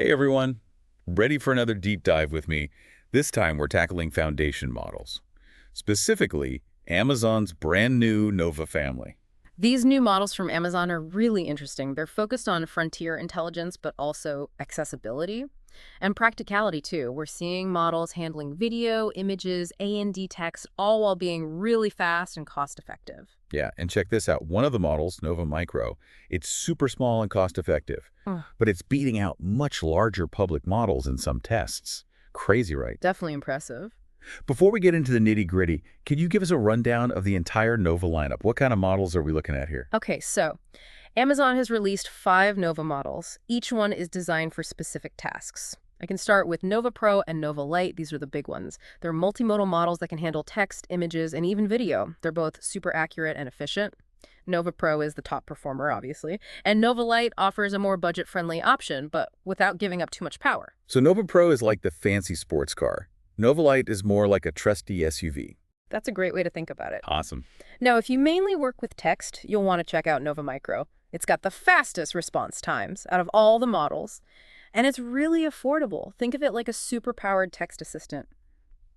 Hey everyone, ready for another deep dive with me? This time we're tackling foundation models, specifically Amazon's brand new Nova family. These new models from Amazon are really interesting. They're focused on frontier intelligence, but also accessibility and practicality too. We're seeing models handling video, images, A&D text, all while being really fast and cost effective. Yeah, and check this out. One of the models, Nova Micro, it's super small and cost effective, but it's beating out much larger public models in some tests. Crazy, right? Definitely impressive. Before we get into the nitty-gritty, can you give us a rundown of the entire Nova lineup? What kind of models are we looking at here? Okay, so Amazon has released 5 Nova models. Each one is designed for specific tasks. I can start with Nova Pro and Nova Lite. These are the big ones. They're multimodal models that can handle text, images, and even video. They're both super accurate and efficient. Nova Pro is the top performer, obviously, and Nova Lite offers a more budget-friendly option, but without giving up too much power. So Nova Pro is like the fancy sports car. Nova Lite is more like a trusty SUV. That's a great way to think about it. Awesome. Now, if you mainly work with text, you'll want to check out Nova Micro. It's got the fastest response times out of all the models, and it's really affordable. Think of it like a super-powered text assistant,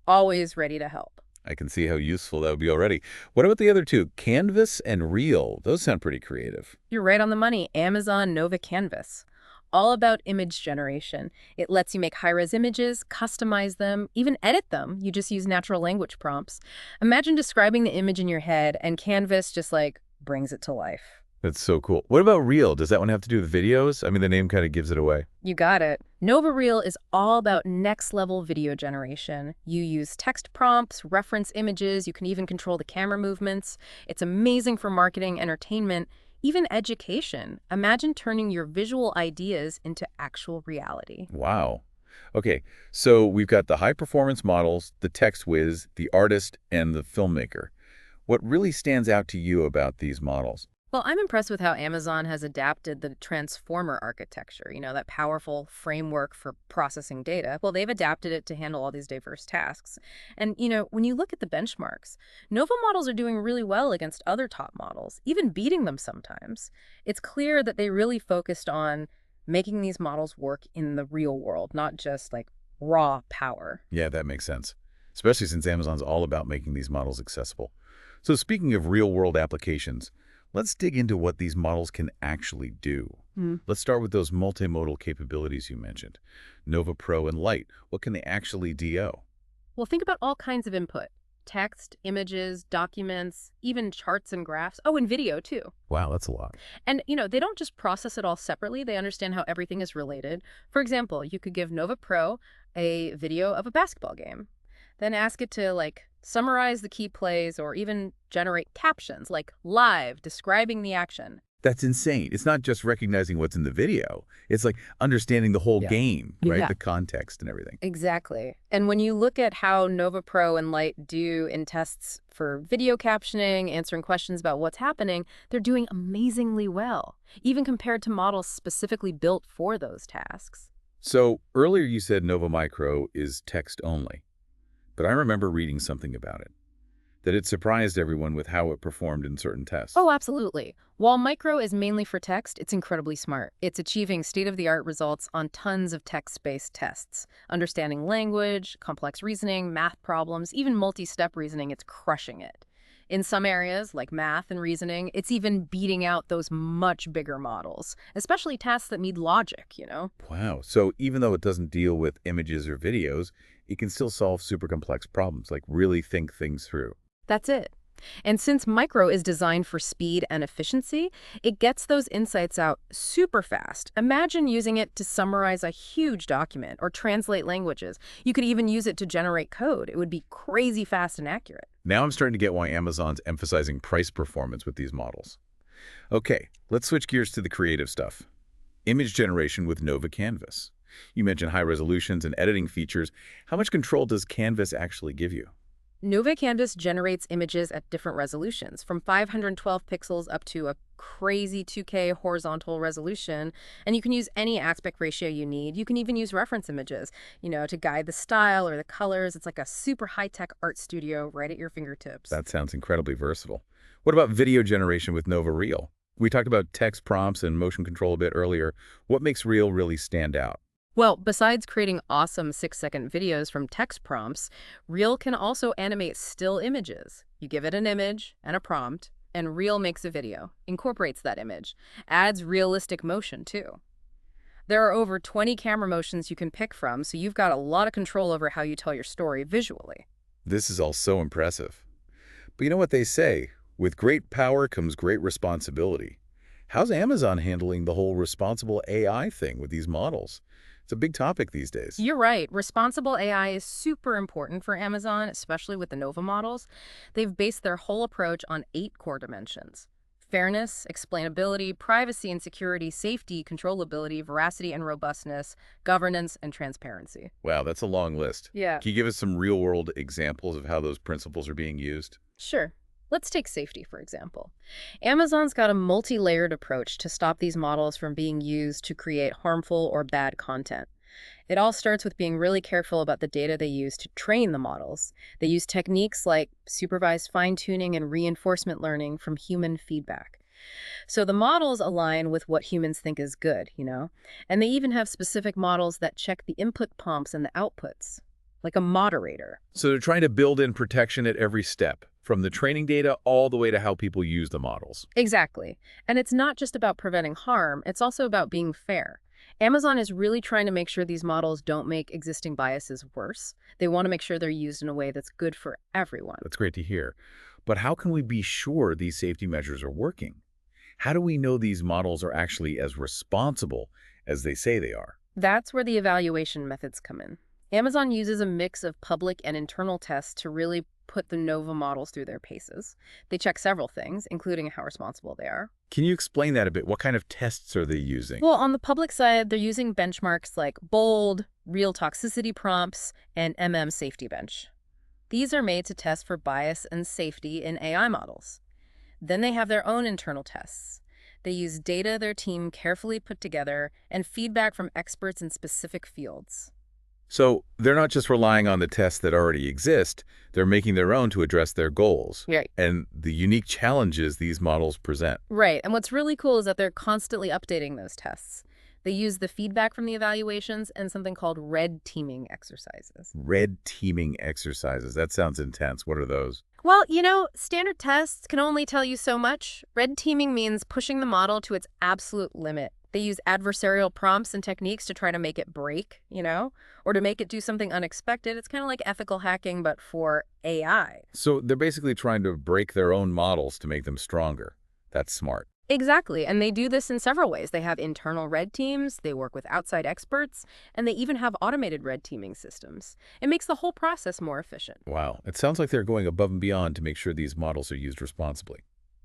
always ready to help. I can see how useful that would be already. What about the other two? Canvas and Reel. Those sound pretty creative. You're right on the money. Amazon Nova Canvas. All about image generation. It lets you make high-res images, customize them, even edit them. You just use natural language prompts. Imagine describing the image in your head, and Canvas just, brings it to life. That's so cool. What about Reel? Does that one have to do with videos? I mean, the name kind of gives it away. You got it. Nova Reel is all about next-level video generation. You use text prompts, reference images, you can even control the camera movements. It's amazing for marketing, entertainment, even education. Imagine turning your visual ideas into actual reality. Wow. Okay, so we've got the high-performance models, the text whiz, the artist, and the filmmaker. What really stands out to you about these models? Well, I'm impressed with how Amazon has adapted the transformer architecture, that powerful framework for processing data. Well, they've adapted it to handle all these diverse tasks. And, when you look at the benchmarks, Nova models are doing really well against other top models, even beating them sometimes. It's clear that they really focused on making these models work in the real world, not just raw power. Yeah, that makes sense, especially since Amazon's all about making these models accessible. So speaking of real-world applications, let's dig into what these models can actually do. Let's start with those multimodal capabilities you mentioned. Nova Pro and Lite, what can they actually do? Well, think about all kinds of input. Text, images, documents, even charts and graphs. Oh, and video, too. Wow, that's a lot. And, they don't just process it all separately. They understand how everything is related. For example, you could give Nova Pro a video of a basketball game, then ask it to, summarize the key plays or even generate captions, live, describing the action. That's insane. It's not just recognizing what's in the video. It's like understanding the whole game, right? Yeah. The context and everything. Exactly. And when you look at how Nova Pro and Lite do in tests for video captioning, answering questions about what's happening, they're doing amazingly well, even compared to models specifically built for those tasks. So earlier you said Nova Micro is text only, but I remember reading something about it, that it surprised everyone with how it performed in certain tests. Oh, absolutely. While Micro is mainly for text, it's incredibly smart. It's achieving state-of-the-art results on tons of text-based tests. Understanding language, complex reasoning, math problems, even multi-step reasoning, it's crushing it. In some areas, like math and reasoning, it's even beating out those much bigger models, especially tasks that need logic. Wow. So even though it doesn't deal with images or videos, it can still solve super complex problems, like really think things through. That's it. And since Micro is designed for speed and efficiency, it gets those insights out super fast. Imagine using it to summarize a huge document or translate languages. You could even use it to generate code. It would be crazy fast and accurate. Now I'm starting to get why Amazon's emphasizing price performance with these models. Okay, let's switch gears to the creative stuff. Image generation with Nova Canvas. You mentioned high resolutions and editing features. How much control does Canvas actually give you? Nova Canvas generates images at different resolutions, from 512 pixels up to a crazy 2K horizontal resolution, and you can use any aspect ratio you need. You can even use reference images, to guide the style or the colors. It's like a super high-tech art studio right at your fingertips. That sounds incredibly versatile. What about video generation with Nova Reel? We talked about text prompts and motion control a bit earlier. What makes Reel really stand out? Well, besides creating awesome 6-second videos from text prompts, Reel can also animate still images. You give it an image and a prompt, and Reel makes a video, incorporates that image, adds realistic motion too. There are over 20 camera motions you can pick from, so you've got a lot of control over how you tell your story visually. This is all so impressive. But you know what they say? With great power comes great responsibility. How's Amazon handling the whole responsible AI thing with these models? It's a big topic these days. You're right. Responsible AI is super important for Amazon, especially with the Nova models. They've based their whole approach on 8 core dimensions: fairness, explainability, privacy and security, safety, controllability, veracity and robustness, governance, and transparency. Wow, that's a long list. Yeah. Can you give us some real-world examples of how those principles are being used? Sure. Let's take safety, for example. Amazon's got a multi-layered approach to stop these models from being used to create harmful or bad content. It all starts with being really careful about the data they use to train the models. They use techniques like supervised fine-tuning and reinforcement learning from human feedback. So the models align with what humans think is good, And they even have specific models that check the input prompts and the outputs, like a moderator. So they're trying to build in protection at every step, from the training data all the way to how people use the models. Exactly. And it's not just about preventing harm, it's also about being fair. Amazon is really trying to make sure these models don't make existing biases worse. They want to make sure they're used in a way that's good for everyone. That's great to hear. But how can we be sure these safety measures are working? How do we know these models are actually as responsible as they say they are? That's where the evaluation methods come in. Amazon uses a mix of public and internal tests to really put the Nova models through their paces. They check several things, including how responsible they are. Can you explain that a bit? What kind of tests are they using? Well, on the public side, they're using benchmarks like BOLD, Real Toxicity Prompts, and Safety Bench. These are made to test for bias and safety in AI models. Then they have their own internal tests. They use data their team carefully put together and feedback from experts in specific fields. So they're not just relying on the tests that already exist, they're making their own to address their goals Right. and the unique challenges these models present. Right. And what's really cool is that they're constantly updating those tests. They use the feedback from the evaluations and something called red teaming exercises. Red teaming exercises. That sounds intense. What are those? Well, standard tests can only tell you so much. Red teaming means pushing the model to its absolute limit. They use adversarial prompts and techniques to try to make it break, or to make it do something unexpected. It's kind of like ethical hacking, but for AI. So they're basically trying to break their own models to make them stronger. That's smart. Exactly, and they do this in several ways. They have internal red teams, they work with outside experts, and they even have automated red teaming systems. It makes the whole process more efficient. Wow. It sounds like they're going above and beyond to make sure these models are used responsibly.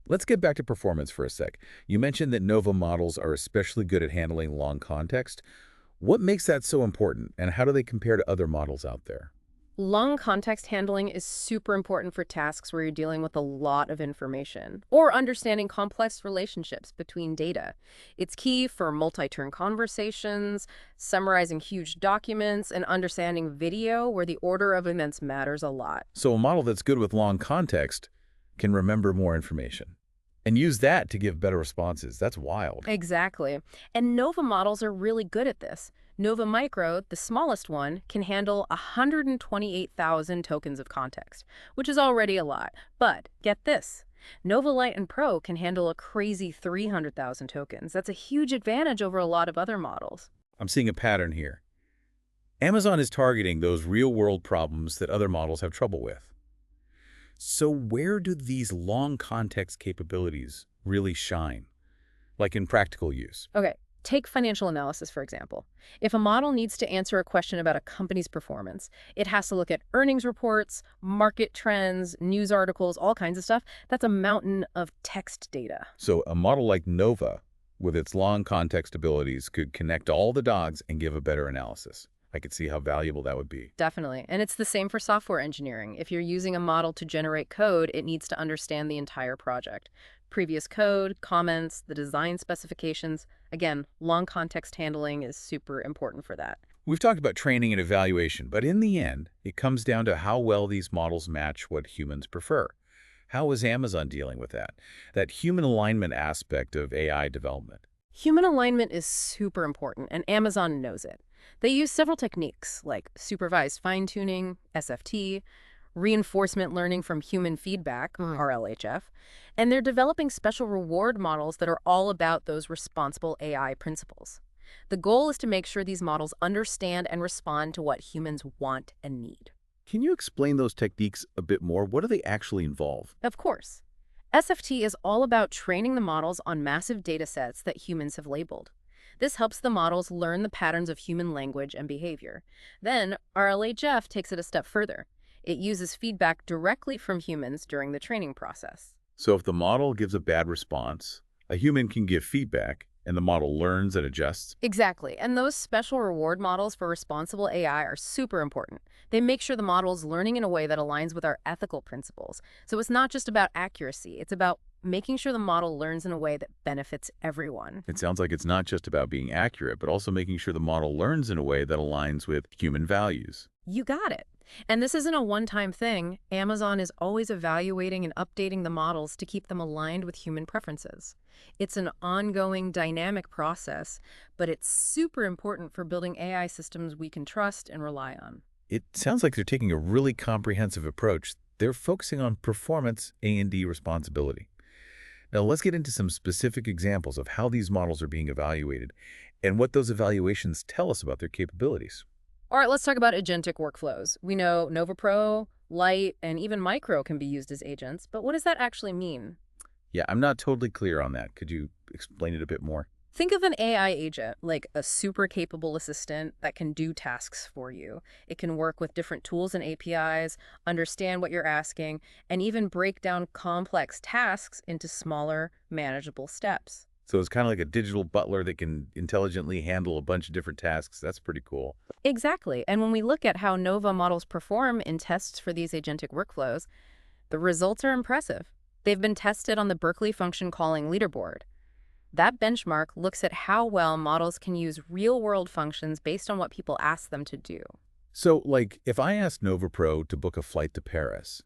Let's get back to performance for a sec. You mentioned that Nova models are especially good at handling long context. What makes that so important, and how do they compare to other models out there? Long context handling is super important for tasks where you're dealing with a lot of information or understanding complex relationships between data. It's key for multi-turn conversations, summarizing huge documents, and understanding video where the order of events matters a lot. So a model that's good with long context can remember more information and use that to give better responses. That's wild. Exactly. And Nova models are really good at this. Nova Micro, the smallest one, can handle 128,000 tokens of context, which is already a lot. But get this, Nova Lite and Pro can handle a crazy 300,000 tokens. That's a huge advantage over a lot of other models. I'm seeing a pattern here. Amazon is targeting those real-world problems that other models have trouble with. So where do these long context capabilities really shine, like in practical use? Okay, take financial analysis, for example. If a model needs to answer a question about a company's performance, it has to look at earnings reports, market trends, news articles, all kinds of stuff. That's a mountain of text data. So a model like Nova, with its long context abilities, could connect all the dots and give a better analysis. I could see how valuable that would be. Definitely. And it's the same for software engineering. If you're using a model to generate code, it needs to understand the entire project. Previous code, comments, the design specifications. Again, long context handling is super important for that. We've talked about training and evaluation, but in the end, it comes down to how well these models match what humans prefer. How is Amazon dealing with that? That human alignment aspect of AI development. Human alignment is super important, and Amazon knows it. They use several techniques like supervised fine-tuning, SFT, reinforcement learning from human feedback, RLHF, and they're developing special reward models that are all about those responsible AI principles. The goal is to make sure these models understand and respond to what humans want and need. Can you explain those techniques a bit more? What do they actually involve? Of course, SFT is all about training the models on massive data sets that humans have labeled. This helps the models learn the patterns of human language and behavior. Then, RLHF takes it a step further. It uses feedback directly from humans during the training process. So if the model gives a bad response, a human can give feedback, and the model learns and adjusts. Exactly, and those special reward models for responsible AI are super important. They make sure the model is learning in a way that aligns with our ethical principles. So it's not just about accuracy, it's about making sure the model learns in a way that benefits everyone. It sounds like it's not just about being accurate, but also making sure the model learns in a way that aligns with human values. You got it. And this isn't a one-time thing. Amazon is always evaluating and updating the models to keep them aligned with human preferences. It's an ongoing, dynamic process, but it's super important for building AI systems we can trust and rely on. It sounds like they're taking a really comprehensive approach. They're focusing on performance, A&D responsibility. Now let's get into some specific examples of how these models are being evaluated and what those evaluations tell us about their capabilities. All right, let's talk about agentic workflows. We know Nova Pro, Lite, and even Micro can be used as agents, but what does that actually mean? Yeah, I'm not totally clear on that. Could you explain it a bit more? Think of an AI agent like a super capable assistant that can do tasks for you. It can work with different tools and APIs, understand what you're asking, and even break down complex tasks into smaller, manageable steps. So it's kind of like a digital butler that can intelligently handle a bunch of different tasks. That's pretty cool. Exactly. And when we look at how Nova models perform in tests for these agentic workflows, the results are impressive. They've been tested on the Berkeley function calling leaderboard. That benchmark looks at how well models can use real-world functions based on what people ask them to do. So, like, if I asked Nova Pro to book a flight to Paris,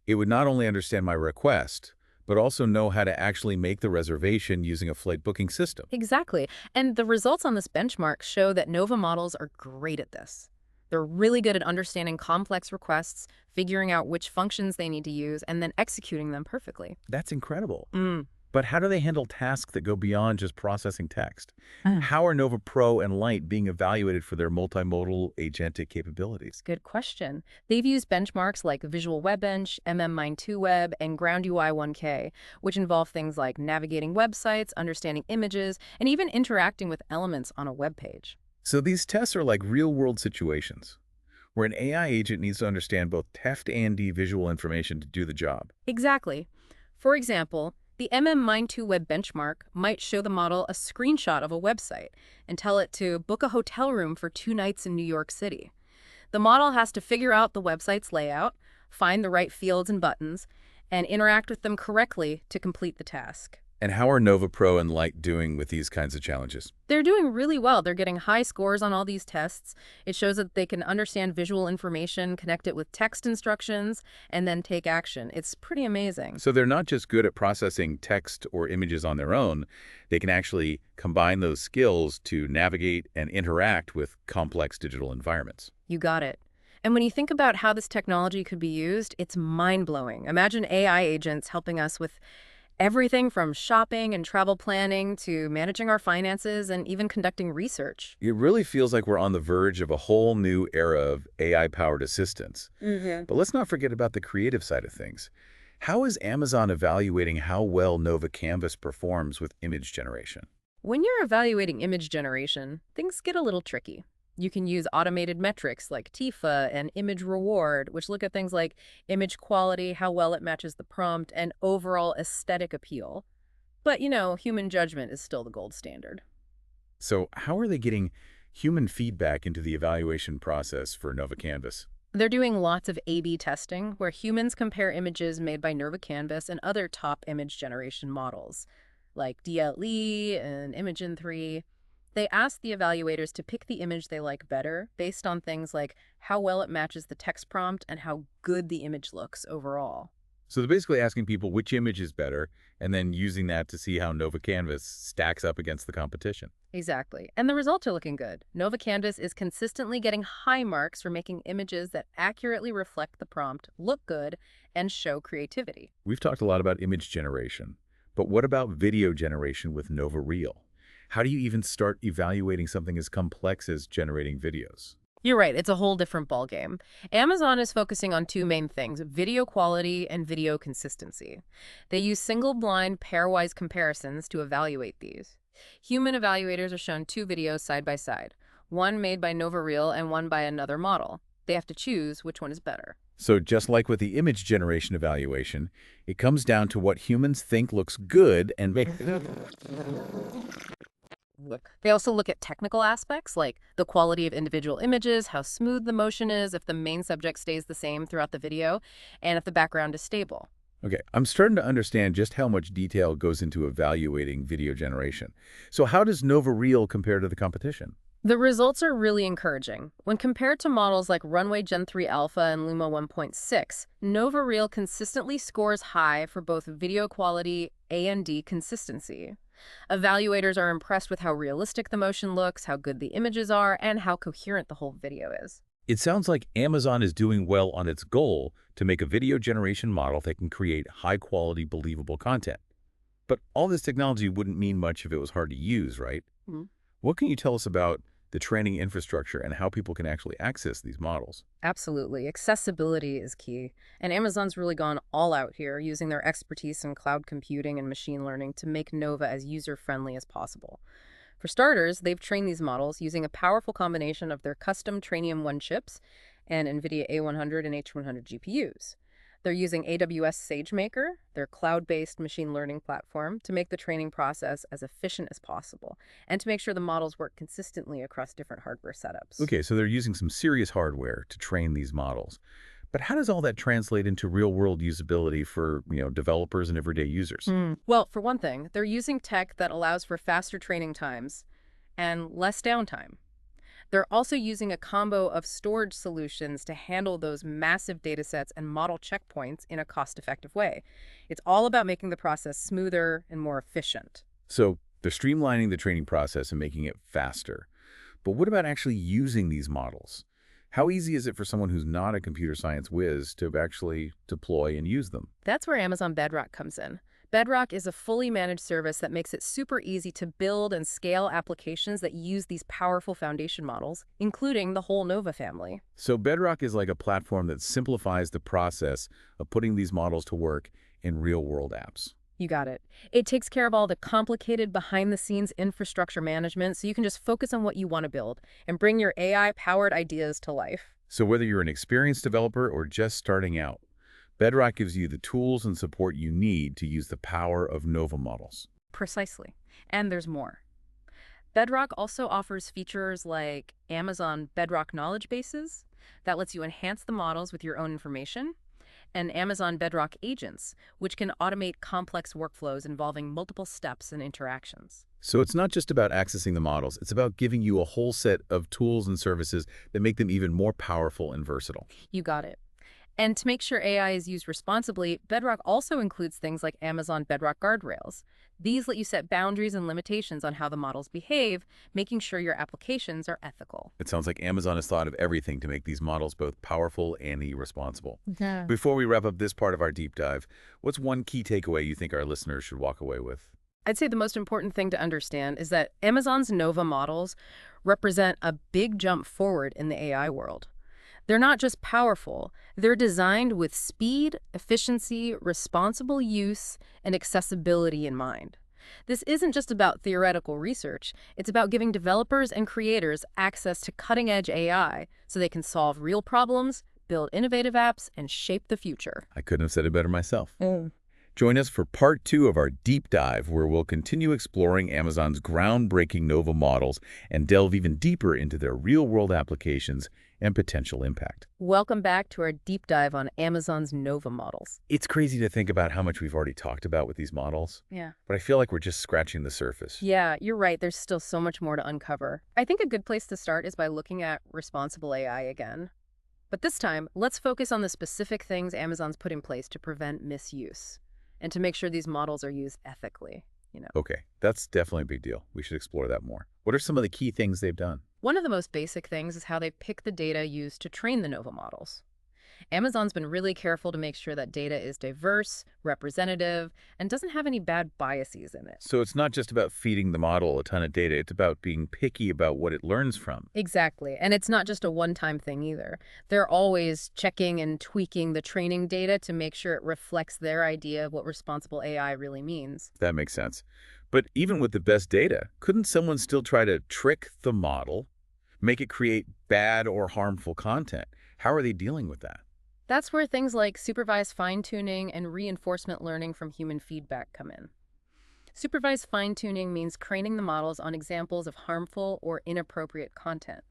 it would not only understand my request, but also know how to actually make the reservation using a flight booking system. Exactly. And the results on this benchmark show that Nova models are great at this. They're really good at understanding complex requests, figuring out which functions they need to use, and then executing them perfectly. That's incredible. Mm. But how do they handle tasks that go beyond just processing text? How are Nova Pro and Lite being evaluated for their multimodal agentic capabilities? Good question. They've used benchmarks like Visual WebBench, MM-Mind2Web, and Ground UI 1K, which involve things like navigating websites, understanding images, and even interacting with elements on a web page. So these tests are like real-world situations, where an AI agent needs to understand both text and visual information to do the job. Exactly. For example, the MM-Mind2Web benchmark might show the model a screenshot of a website and tell it to book a hotel room for 2 nights in New York City. The model has to figure out the website's layout, find the right fields and buttons, and interact with them correctly to complete the task. And how are Nova Pro and Lite doing with these kinds of challenges? They're doing really well. They're getting high scores on all these tests. It shows that they can understand visual information, connect it with text instructions, and then take action. It's pretty amazing. So they're not just good at processing text or images on their own, they can actually combine those skills to navigate and interact with complex digital environments. You got it. And when you think about how this technology could be used, it's mind-blowing. Imagine AI agents helping us with everything from shopping and travel planning to managing our finances and even conducting research. It really feels like we're on the verge of a whole new era of AI-powered assistance. But let's not forget about the creative side of things. How is Amazon evaluating how well Nova Canvas performs with image generation? When you're evaluating image generation, things get a little tricky. You can use automated metrics like TIFA and image reward, which look at things like image quality, how well it matches the prompt, and overall aesthetic appeal. But, human judgment is still the gold standard. So how are they getting human feedback into the evaluation process for Nova Canvas? They're doing lots of A/B testing, where humans compare images made by Nova Canvas and other top image generation models, like DLE and Imagen 3. They ask the evaluators to pick the image they like better based on things like how well it matches the text prompt and how good the image looks overall. So they're basically asking people which image is better, and then using that to see how Nova Canvas stacks up against the competition. Exactly. And the results are looking good. Nova Canvas is consistently getting high marks for making images that accurately reflect the prompt, look good, and show creativity. We've talked a lot about image generation, but what about video generation with Nova Reel? How do you even start evaluating something as complex as generating videos? You're right, it's a whole different ballgame. Amazon is focusing on two main things, video quality and video consistency. They use single-blind, pairwise comparisons to evaluate these. Human evaluators are shown two videos side by side, one made by Nova Reel and one by another model. They have to choose which one is better. So just like with the image generation evaluation, it comes down to what humans think looks good and make They also look at technical aspects like the quality of individual images, how smooth the motion is, if the main subject stays the same throughout the video, and if the background is stable. Okay, I'm starting to understand just how much detail goes into evaluating video generation. So how does Nova Reel compare to the competition? The results are really encouraging. When compared to models like Runway Gen 3 Alpha and Luma 1.6, Nova Reel consistently scores high for both video quality and consistency. Evaluators are impressed with how realistic the motion looks, how good the images are, and how coherent the whole video is. It sounds like Amazon is doing well on its goal to make a video generation model that can create high-quality, believable content. But all this technology wouldn't mean much if it was hard to use, right? Mhm. What can you tell us about the training infrastructure and how people can actually access these models? Absolutely. Accessibility is key. And Amazon's really gone all out here, using their expertise in cloud computing and machine learning to make Nova as user-friendly as possible. For starters, they've trained these models using a powerful combination of their custom Trainium 1 chips and NVIDIA A100 and H100 GPUs. They're using AWS SageMaker, their cloud-based machine learning platform, to make the training process as efficient as possible and to make sure the models work consistently across different hardware setups. Okay, so they're using some serious hardware to train these models. But how does all that translate into real-world usability for, developers and everyday users? Well, for one thing, they're using tech that allows for faster training times and less downtime. They're also using a combo of storage solutions to handle those massive data sets and model checkpoints in a cost-effective way. It's all about making the process smoother and more efficient. So they're streamlining the training process and making it faster. But what about actually using these models? How easy is it for someone who's not a computer science whiz to actually deploy and use them? That's where Amazon Bedrock comes in. Bedrock is a fully managed service that makes it super easy to build and scale applications that use these powerful foundation models, including the whole Nova family. So Bedrock is like a platform that simplifies the process of putting these models to work in real-world apps. You got it. It takes care of all the complicated behind-the-scenes infrastructure management so you can just focus on what you want to build and bring your AI-powered ideas to life. So whether you're an experienced developer or just starting out, Bedrock gives you the tools and support you need to use the power of Nova models. Precisely. And there's more. Bedrock also offers features like Amazon Bedrock Knowledge Bases that lets you enhance the models with your own information, and Amazon Bedrock Agents, which can automate complex workflows involving multiple steps and interactions. So it's not just about accessing the models, it's about giving you a whole set of tools and services that make them even more powerful and versatile. You got it. And to make sure AI is used responsibly, Bedrock also includes things like Amazon Bedrock Guardrails. These let you set boundaries and limitations on how the models behave, making sure your applications are ethical. It sounds like Amazon has thought of everything to make these models both powerful and irresponsible. Yeah. Before we wrap up this part of our deep dive, what's one key takeaway you think our listeners should walk away with? I'd say the most important thing to understand is that Amazon's Nova models represent a big jump forward in the AI world. They're not just powerful, they're designed with speed, efficiency, responsible use, and accessibility in mind. This isn't just about theoretical research, it's about giving developers and creators access to cutting-edge AI so they can solve real problems, build innovative apps, and shape the future. I couldn't have said it better myself. Join us for part 2 of our deep dive, where we'll continue exploring Amazon's groundbreaking Nova models and delve even deeper into their real-world applications and potential impact. Welcome back to our deep dive on Amazon's Nova models. It's crazy to think about how much we've already talked about with these models, Yeah. but I feel like we're just scratching the surface. Yeah, you're right. There's still so much more to uncover. I think a good place to start is by looking at responsible AI again. But this time, let's focus on the specific things Amazon's put in place to prevent misuse and to make sure these models are used ethically. Okay, that's definitely a big deal. We should explore that more. What are some of the key things they've done? One of the most basic things is how they pick the data used to train the Nova models. Amazon's been really careful to make sure that data is diverse, representative, and doesn't have any bad biases in it. So it's not just about feeding the model a ton of data, it's about being picky about what it learns from. Exactly. And it's not just a one-time thing either. They're always checking and tweaking the training data to make sure it reflects their idea of what responsible AI really means. That makes sense. But even with the best data, couldn't someone still try to trick the model, make it create bad or harmful content? How are they dealing with that? That's where things like supervised fine-tuning and reinforcement learning from human feedback come in. Supervised fine-tuning means training the models on examples of harmful or inappropriate content,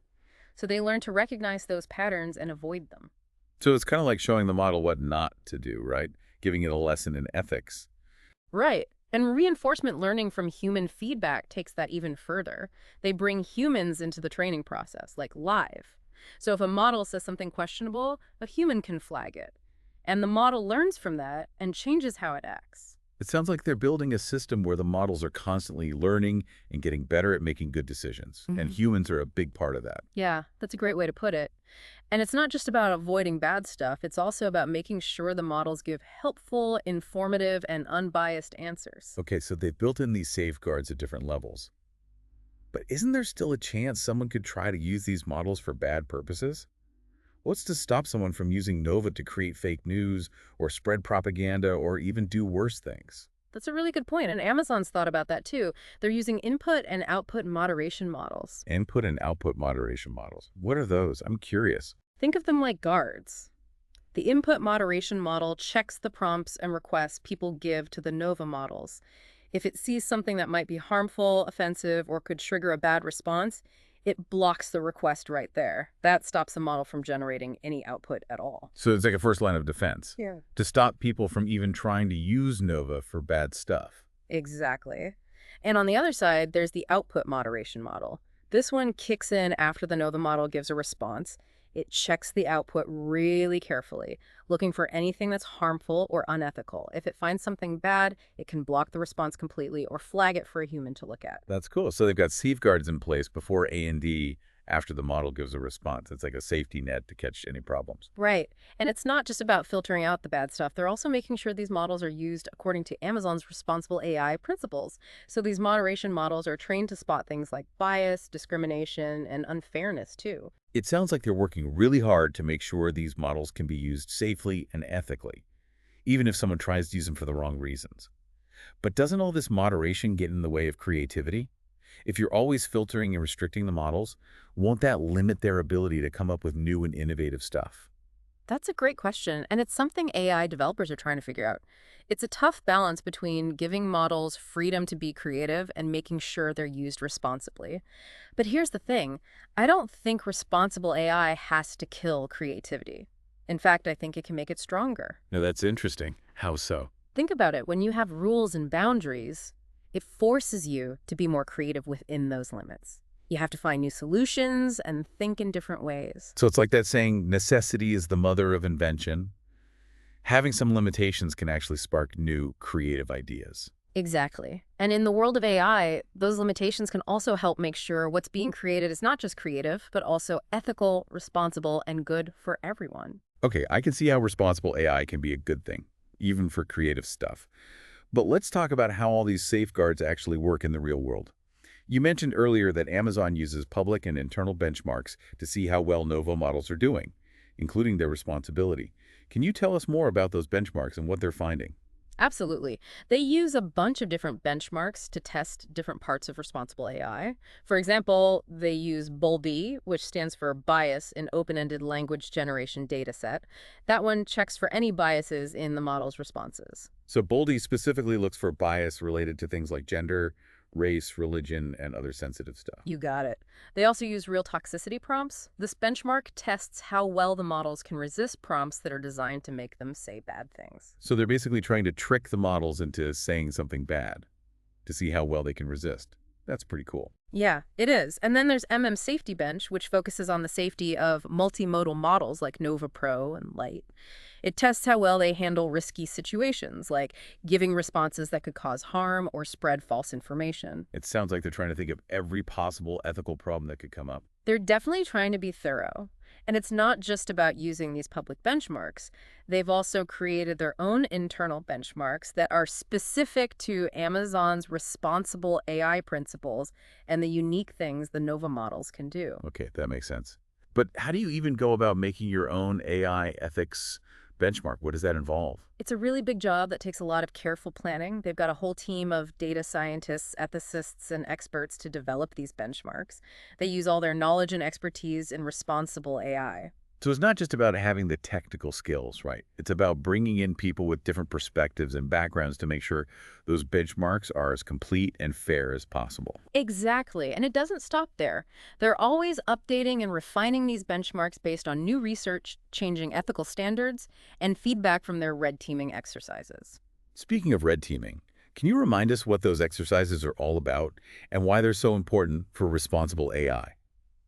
so they learn to recognize those patterns and avoid them. So it's kind of like showing the model what not to do, right? Giving it a lesson in ethics. Right. And reinforcement learning from human feedback takes that even further. They bring humans into the training process, like live. So if a model says something questionable, a human can flag it. And the model learns from that and changes how it acts. It sounds like they're building a system where the models are constantly learning and getting better at making good decisions. And humans are a big part of that. Yeah, that's a great way to put it. And it's not just about avoiding bad stuff, it's also about making sure the models give helpful, informative, and unbiased answers. Okay, so they've built in these safeguards at different levels. But isn't there still a chance someone could try to use these models for bad purposes? What's to stop someone from using Nova to create fake news or spread propaganda or even do worse things? That's a really good point, and Amazon's thought about that too. They're using input and output moderation models. Input and output moderation models. What are those? I'm curious. Think of them like guards. The input moderation model checks the prompts and requests people give to the Nova models. If it sees something that might be harmful, offensive, or could trigger a bad response, it blocks the request right there. That stops the model from generating any output at all. So it's like a first line of defense. Yeah. To stop people from even trying to use Nova for bad stuff. Exactly. And on the other side, there's the output moderation model. This one kicks in after the Nova model gives a response. It checks the output really carefully, looking for anything that's harmful or unethical. If it finds something bad, it can block the response completely or flag it for a human to look at. That's cool. So they've got safeguards in place before A&D after the model gives a response. It's like a safety net to catch any problems. Right. And it's not just about filtering out the bad stuff. They're also making sure these models are used according to Amazon's responsible AI principles. So these moderation models are trained to spot things like bias, discrimination, and unfairness, too. It sounds like they're working really hard to make sure these models can be used safely and ethically, even if someone tries to use them for the wrong reasons. But doesn't all this moderation get in the way of creativity? If you're always filtering and restricting the models, won't that limit their ability to come up with new and innovative stuff? That's a great question, and it's something AI developers are trying to figure out. It's a tough balance between giving models freedom to be creative and making sure they're used responsibly. But here's the thing. I don't think responsible AI has to kill creativity. In fact, I think it can make it stronger. No, that's interesting. How so? Think about it. When you have rules and boundaries, it forces you to be more creative within those limits. You have to find new solutions and think in different ways. So it's like that saying, necessity is the mother of invention. Having some limitations can actually spark new creative ideas. Exactly. And in the world of AI, those limitations can also help make sure what's being created is not just creative, but also ethical, responsible, and good for everyone. Okay, I can see how responsible AI can be a good thing, even for creative stuff. But let's talk about how all these safeguards actually work in the real world. You mentioned earlier that Amazon uses public and internal benchmarks to see how well Nova models are doing, including their responsibility. Can you tell us more about those benchmarks and what they're finding? Absolutely. They use a bunch of different benchmarks to test different parts of responsible AI. For example, they use BOLD, which stands for Bias in Open-Ended Language Generation Dataset. That one checks for any biases in the model's responses. So Boldy specifically looks for bias related to things like gender, race, religion, and other sensitive stuff. You got it. They also use real toxicity prompts. This benchmark tests how well the models can resist prompts that are designed to make them say bad things. So they're basically trying to trick the models into saying something bad to see how well they can resist. That's pretty cool. Yeah, it is. And then there's Safety Bench, which focuses on the safety of multimodal models like Nova Pro and Lite. It tests how well they handle risky situations, like giving responses that could cause harm or spread false information. It sounds like they're trying to think of every possible ethical problem that could come up. They're definitely trying to be thorough. And it's not just about using these public benchmarks. They've also created their own internal benchmarks that are specific to Amazon's responsible AI principles and the unique things the Nova models can do. Okay, that makes sense. But how do you even go about making your own AI ethics benchmark? What does that involve? It's a really big job that takes a lot of careful planning. They've got a whole team of data scientists, ethicists, and experts to develop these benchmarks. They use all their knowledge and expertise in responsible AI. So it's not just about having the technical skills, right? It's about bringing in people with different perspectives and backgrounds to make sure those benchmarks are as complete and fair as possible. Exactly, and it doesn't stop there. They're always updating and refining these benchmarks based on new research, changing ethical standards, and feedback from their red teaming exercises. Speaking of red teaming, can you remind us what those exercises are all about and why they're so important for responsible AI?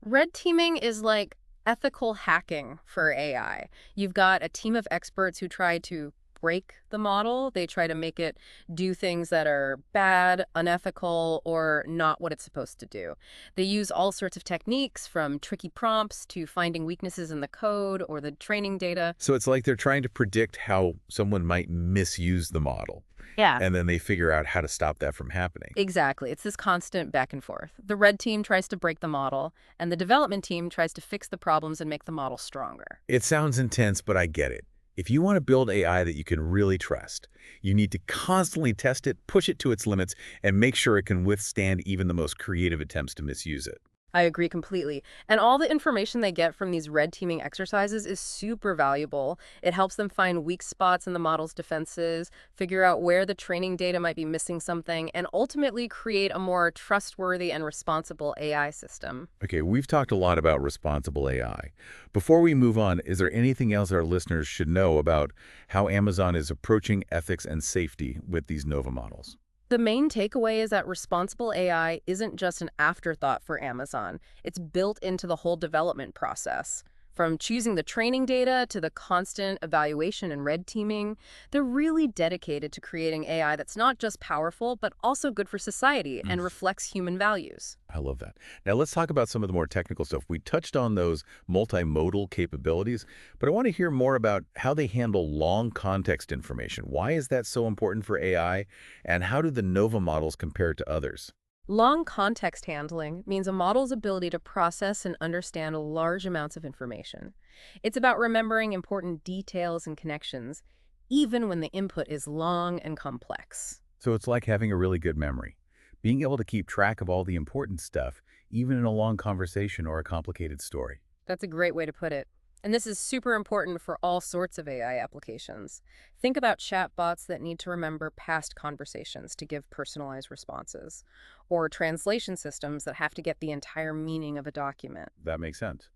Red teaming is like ethical hacking for AI. You've got a team of experts who try to break the model. They try to make it do things that are bad, unethical, or not what it's supposed to do. They use all sorts of techniques, from tricky prompts to finding weaknesses in the code or the training data. So it's like they're trying to predict how someone might misuse the model, Yeah. and then they figure out how to stop that from happening. Exactly. It's this constant back and forth. The red team tries to break the model, and the development team tries to fix the problems and make the model stronger. It sounds intense, but I get it. If you want to build AI that you can really trust, you need to constantly test it, push it to its limits, and make sure it can withstand even the most creative attempts to misuse it. I agree completely. And all the information they get from these red teaming exercises is super valuable. It helps them find weak spots in the model's defenses, figure out where the training data might be missing something, and ultimately create a more trustworthy and responsible AI system. Okay, we've talked a lot about responsible AI. Before we move on, is there anything else our listeners should know about how Amazon is approaching ethics and safety with these Nova models? The main takeaway is that responsible AI isn't just an afterthought for Amazon. It's built into the whole development process. From choosing the training data to the constant evaluation and red teaming, they're really dedicated to creating AI that's not just powerful, but also good for society and reflects human values. I love that. Now let's talk about some of the more technical stuff. We touched on those multimodal capabilities, but I want to hear more about how they handle long context information. Why is that so important for AI, and how do the Nova models compare to others? Long context handling means a model's ability to process and understand large amounts of information. It's about remembering important details and connections, even when the input is long and complex. So it's like having a really good memory, being able to keep track of all the important stuff, even in a long conversation or a complicated story. That's a great way to put it. And this is super important for all sorts of AI applications. Think about chatbots that need to remember past conversations to give personalized responses, or translation systems that have to get the entire meaning of a document. That makes sense.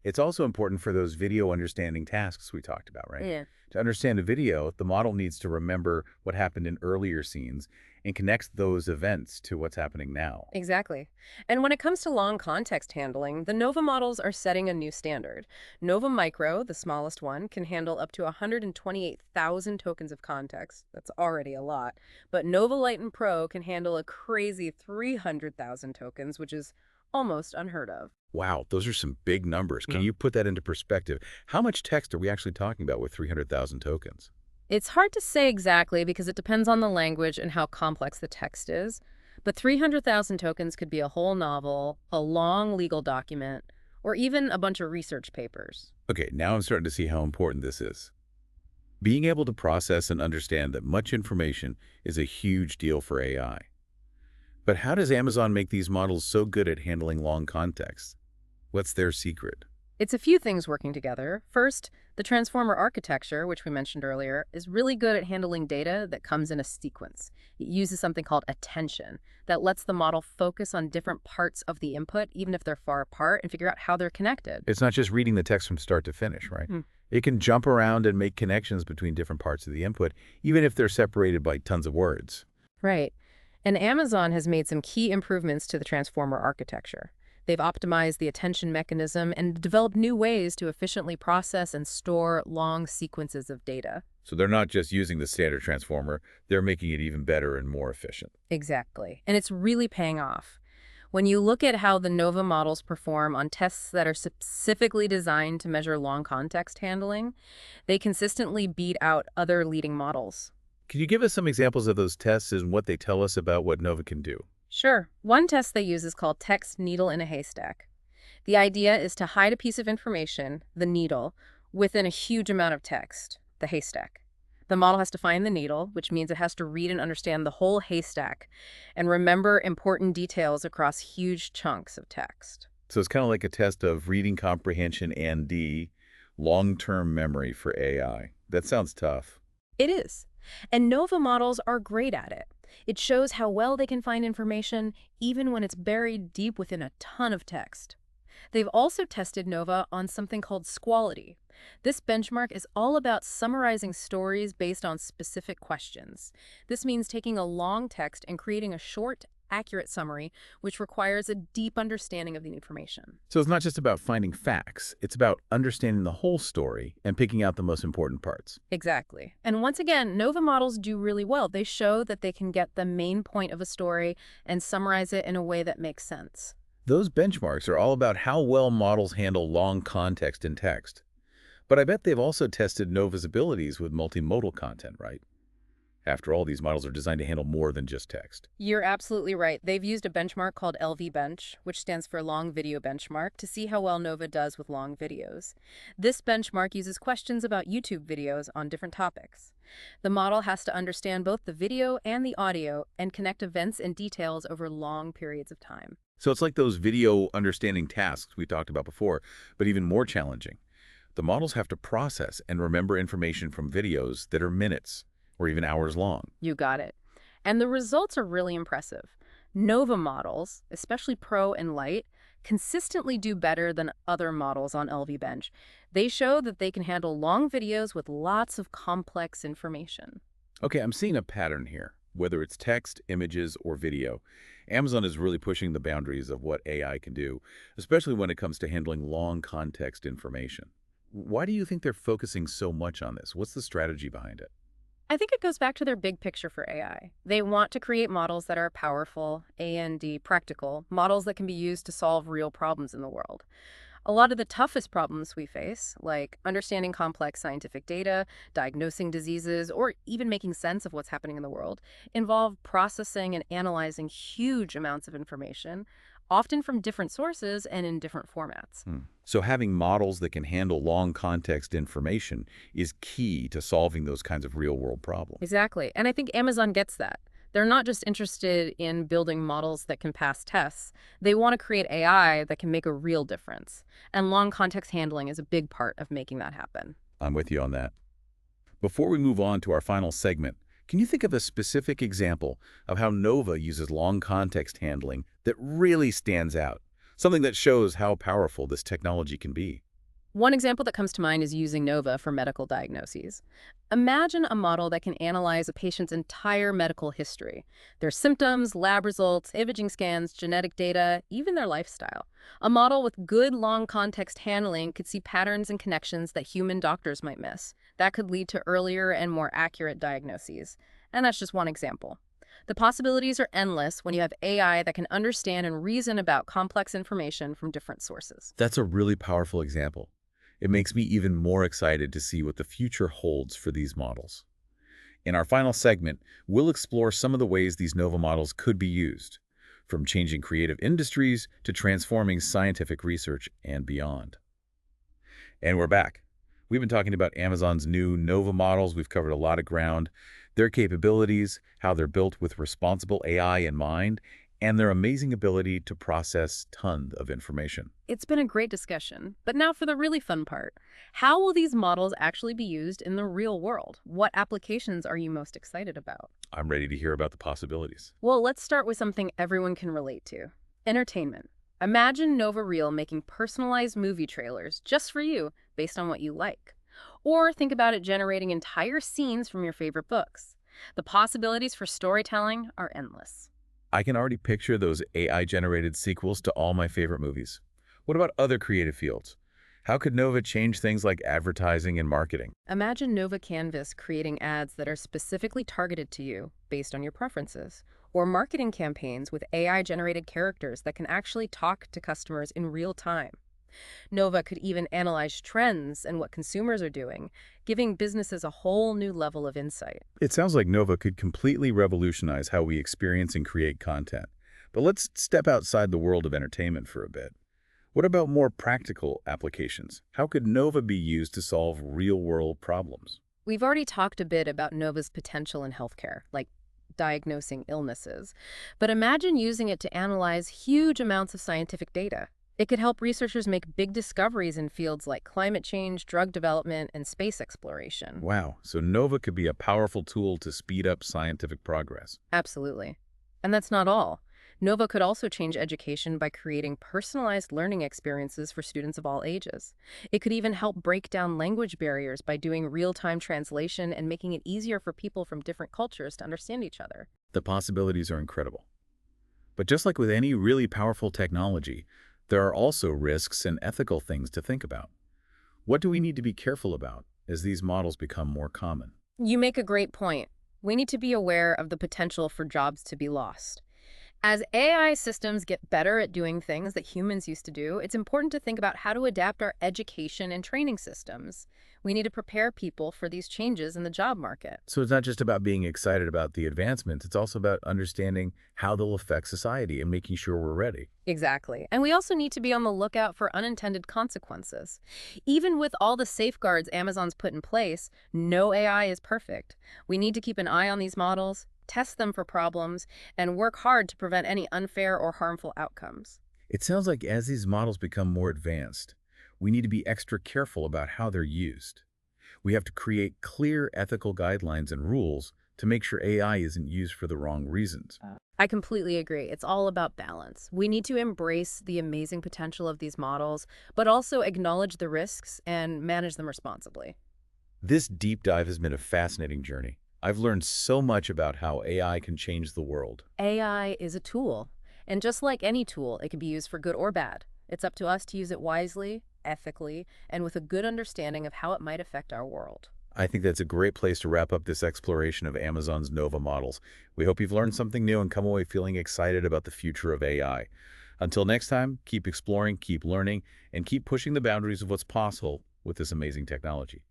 It's also important for those video understanding tasks we talked about, right? Yeah. To understand a video, the model needs to remember what happened in earlier scenes and connects those events to what's happening now. Exactly. And when it comes to long context handling, the Nova models are setting a new standard. Nova Micro, the smallest one, can handle up to 128,000 tokens of context. That's already a lot. But Nova Lite and Pro can handle a crazy 300,000 tokens, which is almost unheard of. Wow, those are some big numbers. Can you put that into perspective? How much text are we actually talking about with 300,000 tokens? It's hard to say exactly because it depends on the language and how complex the text is. But 300,000 tokens could be a whole novel, a long legal document, or even a bunch of research papers. Okay, now I'm starting to see how important this is. Being able to process and understand that much information is a huge deal for AI. But how does Amazon make these models so good at handling long contexts? What's their secret? It's a few things working together. First, the transformer architecture, which we mentioned earlier, is really good at handling data that comes in a sequence. It uses something called attention that lets the model focus on different parts of the input, even if they're far apart, and figure out how they're connected. It's not just reading the text from start to finish, right? Hmm. It can jump around and make connections between different parts of the input, even if they're separated by tons of words. Right. And Amazon has made some key improvements to the transformer architecture. They've optimized the attention mechanism and developed new ways to efficiently process and store long sequences of data. So they're not just using the standard transformer, they're making it even better and more efficient. Exactly. And it's really paying off. When you look at how the Nova models perform on tests that are specifically designed to measure long context handling, they consistently beat out other leading models. Can you give us some examples of those tests and what they tell us about what Nova can do? Sure. One test they use is called text needle in a haystack. The idea is to hide a piece of information, the needle, within a huge amount of text, the haystack. The model has to find the needle, which means it has to read and understand the whole haystack and remember important details across huge chunks of text. So it's kind of like a test of reading comprehension and long-term memory for AI. That sounds tough. It is. And Nova models are great at it. It shows how well they can find information even when it's buried deep within a ton of text. They've also tested Nova on something called squality. This benchmark is all about summarizing stories based on specific questions. This means taking a long text and creating a short, accurate summary, which requires a deep understanding of the information. So it's not just about finding facts, it's about understanding the whole story and picking out the most important parts. Exactly. And once again, Nova models do really well. They show that they can get the main point of a story and summarize it in a way that makes sense. Those benchmarks are all about how well models handle long context in text. But I bet they've also tested Nova's abilities with multimodal content, right? After all, these models are designed to handle more than just text. You're absolutely right. They've used a benchmark called LV-Bench, which stands for Long Video Benchmark, to see how well Nova does with long videos. This benchmark uses questions about YouTube videos on different topics. The model has to understand both the video and the audio and connect events and details over long periods of time. So it's like those video understanding tasks we talked about before, but even more challenging. The models have to process and remember information from videos that are minutes or even hours long. You got it. And the results are really impressive. Nova models, especially Pro and Lite, consistently do better than other models on LV-Bench. They show that they can handle long videos with lots of complex information. Okay, I'm seeing a pattern here. Whether it's text, images, or video, Amazon is really pushing the boundaries of what AI can do, especially when it comes to handling long context information. Why do you think they're focusing so much on this? What's the strategy behind it? I think it goes back to their big picture for AI. They want to create models that are powerful, A&D, practical, models that can be used to solve real problems in the world. A lot of the toughest problems we face, like understanding complex scientific data, diagnosing diseases, or even making sense of what's happening in the world, involve processing and analyzing huge amounts of information, often from different sources and in different formats. So having models that can handle long context information is key to solving those kinds of real-world problems. Exactly. And I think Amazon gets that. They're not just interested in building models that can pass tests. They want to create AI that can make a real difference. And long context handling is a big part of making that happen. I'm with you on that. Before we move on to our final segment, can you think of a specific example of how Nova uses long context handling that really stands out? Something that shows how powerful this technology can be. One example that comes to mind is using Nova for medical diagnoses. Imagine a model that can analyze a patient's entire medical history, their symptoms, lab results, imaging scans, genetic data, even their lifestyle. A model with good long context handling could see patterns and connections that human doctors might miss. That could lead to earlier and more accurate diagnoses. And that's just one example. The possibilities are endless when you have AI that can understand and reason about complex information from different sources. That's a really powerful example. It makes me even more excited to see what the future holds for these models. In our final segment, we'll explore some of the ways these Nova models could be used, from changing creative industries to transforming scientific research and beyond. And we're back. We've been talking about Amazon's new Nova models. We've covered a lot of ground, their capabilities, how they're built with responsible AI in mind, and their amazing ability to process tons of information. It's been a great discussion, but now for the really fun part. How will these models actually be used in the real world? What applications are you most excited about? I'm ready to hear about the possibilities. Well, let's start with something everyone can relate to. Entertainment. Imagine Nova Reel making personalized movie trailers just for you based on what you like. Or think about it generating entire scenes from your favorite books. The possibilities for storytelling are endless. I can already picture those AI-generated sequels to all my favorite movies. What about other creative fields? How could Nova change things like advertising and marketing? Imagine Nova Canvas creating ads that are specifically targeted to you based on your preferences, or marketing campaigns with AI-generated characters that can actually talk to customers in real time. Nova could even analyze trends and what consumers are doing, giving businesses a whole new level of insight. It sounds like Nova could completely revolutionize how we experience and create content. But let's step outside the world of entertainment for a bit. What about more practical applications? How could Nova be used to solve real-world problems? We've already talked a bit about Nova's potential in healthcare, like diagnosing illnesses. But imagine using it to analyze huge amounts of scientific data. It could help researchers make big discoveries in fields like climate change, drug development, and space exploration. Wow, so Nova could be a powerful tool to speed up scientific progress. Absolutely. And that's not all. Nova could also change education by creating personalized learning experiences for students of all ages. It could even help break down language barriers by doing real-time translation and making it easier for people from different cultures to understand each other. The possibilities are incredible. But just like with any really powerful technology, there are also risks and ethical things to think about. What do we need to be careful about as these models become more common? You make a great point. We need to be aware of the potential for jobs to be lost. As AI systems get better at doing things that humans used to do, it's important to think about how to adapt our education and training systems. We need to prepare people for these changes in the job market. So it's not just about being excited about the advancements, it's also about understanding how they'll affect society and making sure we're ready. Exactly. And we also need to be on the lookout for unintended consequences. Even with all the safeguards Amazon's put in place, no AI is perfect. We need to keep an eye on these models, test them for problems, and work hard to prevent any unfair or harmful outcomes. It sounds like as these models become more advanced, we need to be extra careful about how they're used. We have to create clear ethical guidelines and rules to make sure AI isn't used for the wrong reasons. I completely agree. It's all about balance. We need to embrace the amazing potential of these models, but also acknowledge the risks and manage them responsibly. This deep dive has been a fascinating journey. I've learned so much about how AI can change the world. AI is a tool, and just like any tool, it can be used for good or bad. It's up to us to use it wisely, ethically, and with a good understanding of how it might affect our world. I think that's a great place to wrap up this exploration of Amazon's Nova models. We hope you've learned something new and come away feeling excited about the future of AI. Until next time, keep exploring, keep learning, and keep pushing the boundaries of what's possible with this amazing technology.